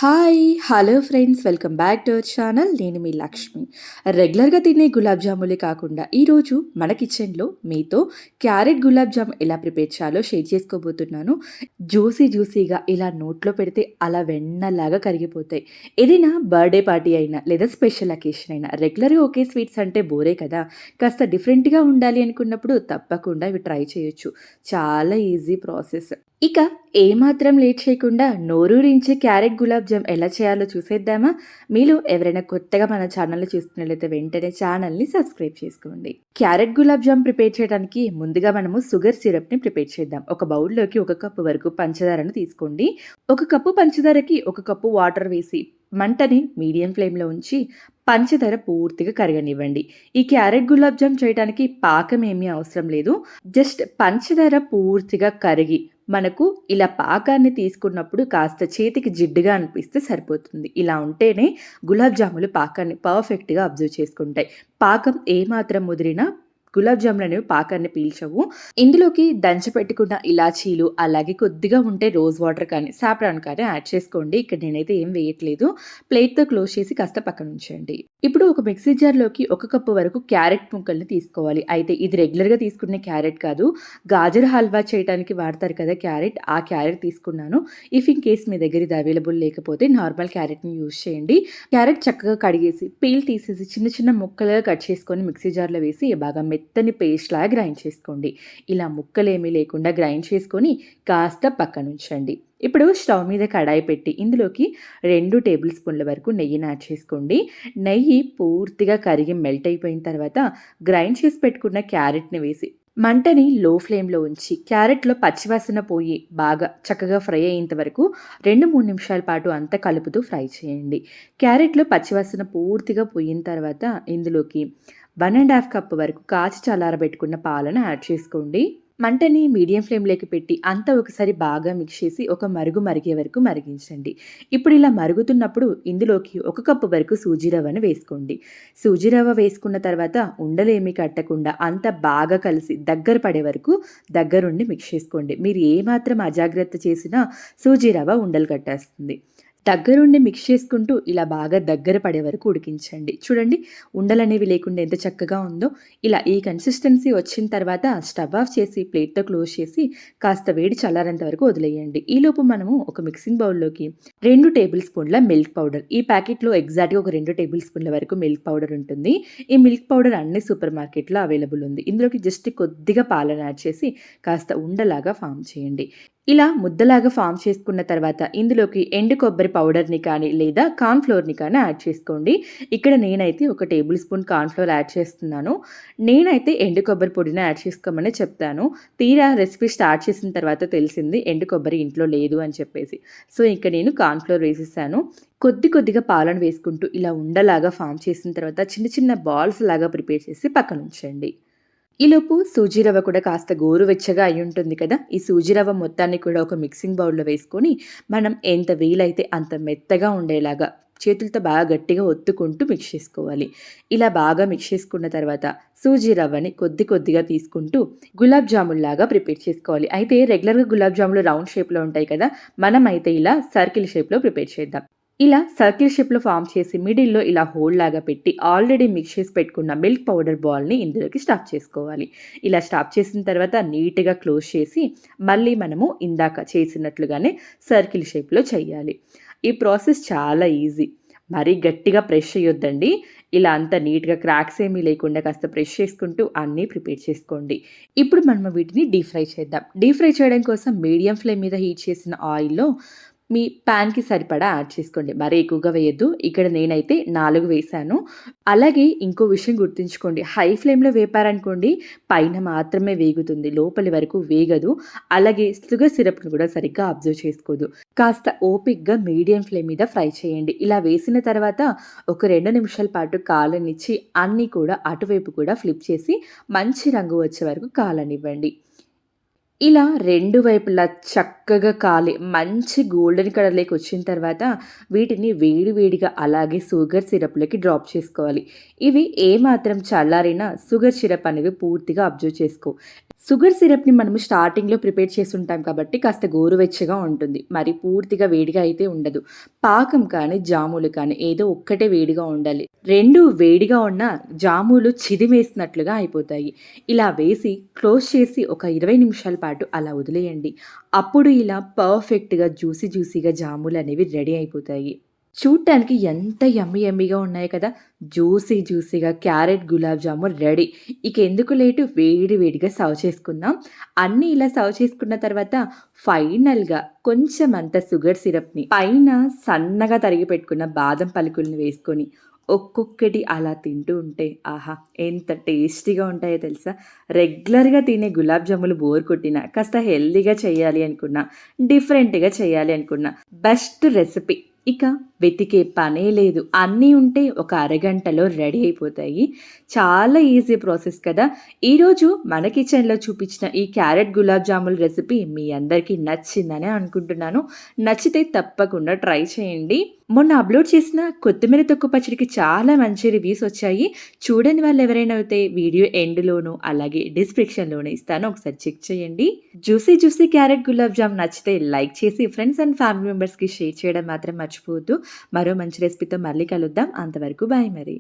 Hi! Hello friends. Welcome back to our channel. నేను మీ లక్ష్మి. రెగ్యులర్‌గా తినే గులాబ్ జాములే కాకుండా ఈరోజు మన కిచెన్‌లో మీతో క్యారెట్ గులాబ్ జామ్ ఎలా ప్రిపేర్ చేయాలో షేర్ చేసుకోబోతున్నాను. జ్యూసీగా ఇలా నోట్లో పెడితే అలా వెన్నలాగా కరిగిపోతాయి. ఏదైనా బర్త్‌డే పార్టీ అయినా లేదా స్పెషల్ అకేషన్ అయినా రెగ్యులర్‌గా ఒకే స్వీట్స్ అంటే బోరే కదా! కాస్త డిఫరెంట్‌గా ఉండాలి అనుకున్నప్పుడు తప్పకుండా ఇవి ట్రై చేయొచ్చు. చాలా ఈజీ ప్రాసెస్. ఇక ఏమాత్రం లేట్ చేయకుండా నోరూరించే క్యారెట్ గులాబ్ జామ్ ఎలా చేయాలో చూసేద్దామా? మీలో ఎవరైనా కొత్తగా మన ఛానల్‌ని చూస్తున్నట్లయితే వెంటనే ఛానల్‌ని సబ్స్క్రైబ్ చేసుకోండి. క్యారెట్ గులాబ్ జామ్ ప్రిపేర్ చేయడానికి ముందుగా మనము షుగర్ సిరప్‌ని ప్రిపేర్ చేద్దాం. ఒక బౌల్‌లోకి 1 కప్పు వరకు పంచదారను తీసుకోండి. 1 కప్పు పంచదారకి 1 కప్పు వాటర్ వేసి మంటని మీడియం ఫ్లేమ్‌లో ఉంచి పంచదార పూర్తిగా కరగనివ్వండి. ఈ క్యారెట్ గులాబ్ జామ్ చేయడానికి పాకం ఏమీ అవసరం లేదు. జస్ట్ పంచదార పూర్తిగా కరిగి మనకు ఇలా పాకాన్ని తీసుకున్నప్పుడు కాస్త చేతికి జిడ్డుగా అనిపిస్తే సరిపోతుంది. ఇలా ఉంటేనే గులాబ్ జాములు పాకాన్ని పర్ఫెక్ట్‌గా అబ్జర్వ్ చేసుకుంటాయి. పాకం ఏమాత్రం ముదిరినా గులాబ్ జాములనేవి పాకాన్ని పీల్చవు. ఇందులోకి దంచిపెట్టుకున్న ఇలాచీలు, అలాగే కొద్దిగా ఉంటే రోజ్ వాటర్ కానీ, సాఫ్రాన్ కానీ యాడ్ చేసుకోండి. ఇక్కడ నేనైతే ఏం వేయట్లేదు. ప్లేట్‌తో క్లోజ్ చేసి కాస్త పక్కనుంచండి. ఇప్పుడు ఒక మిక్సీ జార్‌లోకి 1 కప్పు వరకు క్యారెట్ ముక్కల్ని తీసుకోవాలి. అయితే ఇది రెగ్యులర్‌గా తీసుకునే క్యారెట్ కాదు. గాజర్ హల్వా చేయడానికి వాడతారు కదా క్యారెట్, ఆ క్యారెట్ తీసుకున్నాను. ఇఫ్ ఇన్ కేస్ మీ దగ్గర ఇది అవైలబుల్ లేకపోతే నార్మల్ క్యారెట్‌ని యూజ్ చేయండి. క్యారెట్ చక్కగా కడిగేసి, పీల్ తీసేసి చిన్న చిన్న ముక్కలుగా కట్ చేసుకొని మిక్సీ జార్‌లో వేసి బాగా మెత్తని పేస్ట్‌లాగా గ్రైండ్ చేసుకోండి. ఇలా ముక్కలేమీ లేకుండా గ్రైండ్ చేసుకొని కాస్త పక్కనుంచండి. ఇప్పుడు స్టవ్ మీద కడాయి పెట్టి ఇందులోకి 2 టేబుల్ స్పూన్ల వరకు నెయ్యిని యాడ్ చేసుకోండి. నెయ్యి పూర్తిగా కరిగి మెల్ట్ అయిపోయిన తర్వాత గ్రైండ్ చేసి పెట్టుకున్న క్యారెట్‌ని వేసి మంటని లో ఫ్లేమ్‌లో ఉంచి క్యారెట్‌లో పచ్చివాసన పోయి బాగా చక్కగా ఫ్రై అయ్యేంత వరకు 2, 3 నిమిషాల పాటు అంతా కలుపుతూ ఫ్రై చేయండి. క్యారెట్‌లో పచ్చివాసన పూర్తిగా పోయిన తర్వాత ఇందులోకి 1 ½ కప్ వరకు కాచి చల్లారబెట్టుకున్న పాలను యాడ్ చేసుకోండి. మంటని మీడియం ఫ్లేమ్‌లోకి పెట్టి అంతా ఒకసారి బాగా మిక్స్ చేసి ఒక మరుగు మరిగే వరకు మరిగించండి. ఇప్పుడు ఇలా మరుగుతున్నప్పుడు ఇందులోకి 1 కప్పు వరకు సూజీ రవ్వను వేసుకోండి. సూజీ రవ్వ వేసుకున్న తర్వాత ఉండలేమీ కట్టకుండా అంతా బాగా కలిసి దగ్గర పడే వరకు దగ్గరుండి మిక్స్ చేసుకోండి. మీరు ఏమాత్రం అజాగ్రత్త చేసినా సూజీ రవ్వ ఉండలు కట్టేస్తుంది. దగ్గరుండి మిక్స్ చేసుకుంటూ ఇలా బాగా దగ్గర పడే వరకు ఉడికించండి. చూడండి ఉండలనేవి లేకుండా ఎంత చక్కగా ఉందో. ఇలా ఈ కన్సిస్టెన్సీ వచ్చిన తర్వాత స్టవ్ ఆఫ్ చేసి ప్లేట్‌తో క్లోజ్ చేసి కాస్త వేడి చల్లారేంత వరకు వదిలేయండి. ఈలోపు మనము ఒక మిక్సింగ్ బౌల్‌లోకి 2 టేబుల్ స్పూన్ల మిల్క్ పౌడర్, ఈ ప్యాకెట్‌లో ఎగ్జాక్ట్‌గా ఒక 2 టేబుల్ స్పూన్ల వరకు మిల్క్ పౌడర్ ఉంటుంది. ఈ మిల్క్ పౌడర్ అన్ని సూపర్ మార్కెట్‌లో అవైలబుల్ ఉంది. ఇందులోకి జస్ట్ కొద్దిగా పాలను యాడ్ చేసి కాస్త ఉండలాగా ఫార్మ్ చేయండి. ఇలా ముద్దలాగా ఫార్మ్ చేసుకున్న తర్వాత ఇందులోకి ఎండు కొబ్బరి పౌడర్‌ని కానీ లేదా కార్న్ ఫ్లోర్‌ని కానీ యాడ్ చేసుకోండి. ఇక్కడ నేనైతే ఒక table spoon corn flour add చేస్తున్నాను. నేనైతే ఎండు కొబ్బరి పొడిని యాడ్ చేసుకోమనే చెప్తాను. తీరా రెసిపీ స్టార్ట్ చేసిన తర్వాత తెలిసింది ఎండు కొబ్బరి ఇంట్లో లేదు అని చెప్పేసి. సో, ఇంక నేను కార్న్ ఫ్లోర్ వేసేసాను. కొద్దిగా పాలను వేసుకుంటూ ఇలా ఉండలాగా ఫార్మ్ చేసిన తర్వాత చిన్న చిన్న బాల్స్ లాగా ప్రిపేర్ చేసి పక్కనుంచండి. ఈలోపు సూజీ రవ్వ కూడా కాస్త గోరువెచ్చగా అయ్యుంటుంది కదా! ఈ సూజీ రవ్వ మొత్తాన్ని కూడా ఒక మిక్సింగ్ బౌల్‌లో వేసుకొని, మనం ఎంత వీలైతే అంత మెత్తగా ఉండేలాగా చేతులతో బాగా గట్టిగా ఒత్తుకుంటూ మిక్స్ చేసుకోవాలి. ఇలా బాగా మిక్స్ చేసుకున్న తర్వాత సూజీ రవ్వని కొద్దిగా తీసుకుంటూ గులాబ్ జాముల్లాగా ప్రిపేర్ చేసుకోవాలి. అయితే రెగ్యులర్‌గా గులాబ్ జాములు రౌండ్ షేప్‌లో ఉంటాయి కదా! మనమైతే ఇలా సర్కిల్ షేప్‌లో ప్రిపేర్ చేద్దాం. ఇలా సర్కిల్ షేప్‌లో ఫార్మ్ చేసి మిడిల్‌లో ఇలా హోల్ లాగా పెట్టి ఆల్రెడీ మిక్స్ చేసి పెట్టుకున్న మిల్క్ పౌడర్ బాల్‌ని ఇందులోకి స్టఫ్ చేసుకోవాలి. ఇలా స్టఫ్ చేసిన తర్వాత నీట్‌గా క్లోజ్ చేసి మళ్ళీ మనము ఇందాక చేసినట్లుగానే సర్కిల్ షేప్‌లో చేయాలి. ఈ ప్రాసెస్ చాలా ఈజీ. మరీ గట్టిగా ప్రెస్ చేయొద్దండి. ఇలా అంతా నీట్‌గా క్రాక్స్ ఏమీ లేకుండా కాస్త ప్రెస్ చేసుకుంటూ అన్నీ ప్రిపేర్ చేసుకోండి. ఇప్పుడు మనము వీటిని డీప్ ఫ్రై చేద్దాం. డీప్ ఫ్రై చేయడం కోసం మీడియం ఫ్లేమ్ మీద హీట్ చేసిన ఆయిల్‌లో మీ పాన్‌కి సరిపడా యాడ్ చేసుకోండి. మరీ ఎక్కువగా వేయొద్దు. ఇక్కడ నేనైతే 4 వేశాను. అలాగే ఇంకో విషయం గుర్తుంచుకోండి. హై ఫ్లేమ్‌లో వేపారనుకోండి పైన మాత్రమే వేగుతుంది. లోపలి వరకు వేగదు. అలాగే షుగర్ సిరప్‌ని కూడా సరిగ్గా అబ్జర్వ్ చేసుకోదు. కాస్త ఓపికగా మీడియం ఫ్లేమ్ మీద ఫ్రై చేయండి. ఇలా వేసిన తర్వాత ఒక 2 నిమిషాల పాటు కాలనిచ్చి అన్నీ కూడా అటువైపు కూడా ఫ్లిప్ చేసి మంచి రంగు వచ్చే వరకు కాలనివ్వండి. ఇలా 2 వైపులా చక్కగా కాలి మంచి గోల్డెన్ కలర్‌లోకి వచ్చిన తర్వాత వీటిని వేడి వేడిగా అలాగే షుగర్ సిరప్‌లోకి డ్రాప్ చేసుకోవాలి. ఇవి ఏమాత్రం చల్లారినా షుగర్ సిరప్ అనేవి పూర్తిగా అబ్జర్వ్ చేసుకోవు. షుగర్ సిరప్‌ని మనము స్టార్టింగ్‌లో ప్రిపేర్ చేసుంటాం కాబట్టి కాస్త గోరువెచ్చగా ఉంటుంది. మరి పూర్తిగా వేడిగా అయితే ఉండదు. పాకం కానీ, జాములు కానీ ఏదో ఒక్కటే వేడిగా ఉండాలి. 2 వేడిగా ఉన్న జాములు చిదిమేసినట్లుగా అయిపోతాయి. ఇలా వేసి క్లోజ్ చేసి ఒక 20 నిమిషాల పాటు అలా వదిలేయండి. అప్పుడు ఇలా పర్ఫెక్ట్‌గా జ్యూసీగా జాములనేవి రెడీ అయిపోతాయి. చూడటానికి ఎంత యమ్మీగా ఉన్నాయి కదా! జ్యూసీగా క్యారెట్ గులాబ్ జామున్ రెడీ. ఇక ఎందుకు లేటు వేడి వేడిగా సర్వ్ చేసుకుందాం. అన్నీ ఇలా సర్వ్ చేసుకున్న తర్వాత ఫైనల్‌గా కొంచెం అంత షుగర్ సిరప్‌ని పైన సన్నగా తరిగి పెట్టుకున్న బాదం పలుకుల్ని వేసుకొని ఒక్కొక్కటి అలా తింటూ ఉంటే ఆహా! ఎంత టేస్టీగా ఉంటాయో తెలుసా? రెగ్యులర్‌గా తినే గులాబ్ జాములు బోర్ కొట్టినా, కాస్త హెల్తీగా చేయాలి అనుకున్నా, డిఫరెంట్‌గా చేయాలి అనుకున్నా బెస్ట్ రెసిపీ. ఇక వెతికే పనే లేదు. అన్నీ ఉంటే ఒక అరగంటలో రెడీ అయిపోతాయి. చాలా ఈజీ ప్రాసెస్ కదా! ఈరోజు మన కిచెన్‌లో చూపించిన ఈ క్యారెట్ గులాబ్ జామున్ రెసిపీ మీ అందరికీ నచ్చిందనే అనుకుంటున్నాను. నచ్చితే తప్పకుండా ట్రై చేయండి. మొన్న అప్‌లోడ్ చేసిన కొత్తిమీర తొక్కు పచ్చడికి చాలా మంచి రివ్యూస్ వచ్చాయి. చూడని వాళ్ళు ఎవరైనా అయితే వీడియో ఎండ్‌లోనూ, అలాగే డిస్క్రిప్షన్‌లోనూ ఇస్తాను. ఒకసారి చెక్ చేయండి. జ్యూసీ క్యారెట్ గులాబ్ జామ్ నచ్చితే లైక్ చేసి ఫ్రెండ్స్ అండ్ ఫ్యామిలీ మెంబర్స్‌కి షేర్ చేయడం మాత్రం మర్చిపోవద్దు. మరో మంచి రెసిపీతో మళ్ళీ కలుద్దాం. అంతవరకు బాయ్ మరి.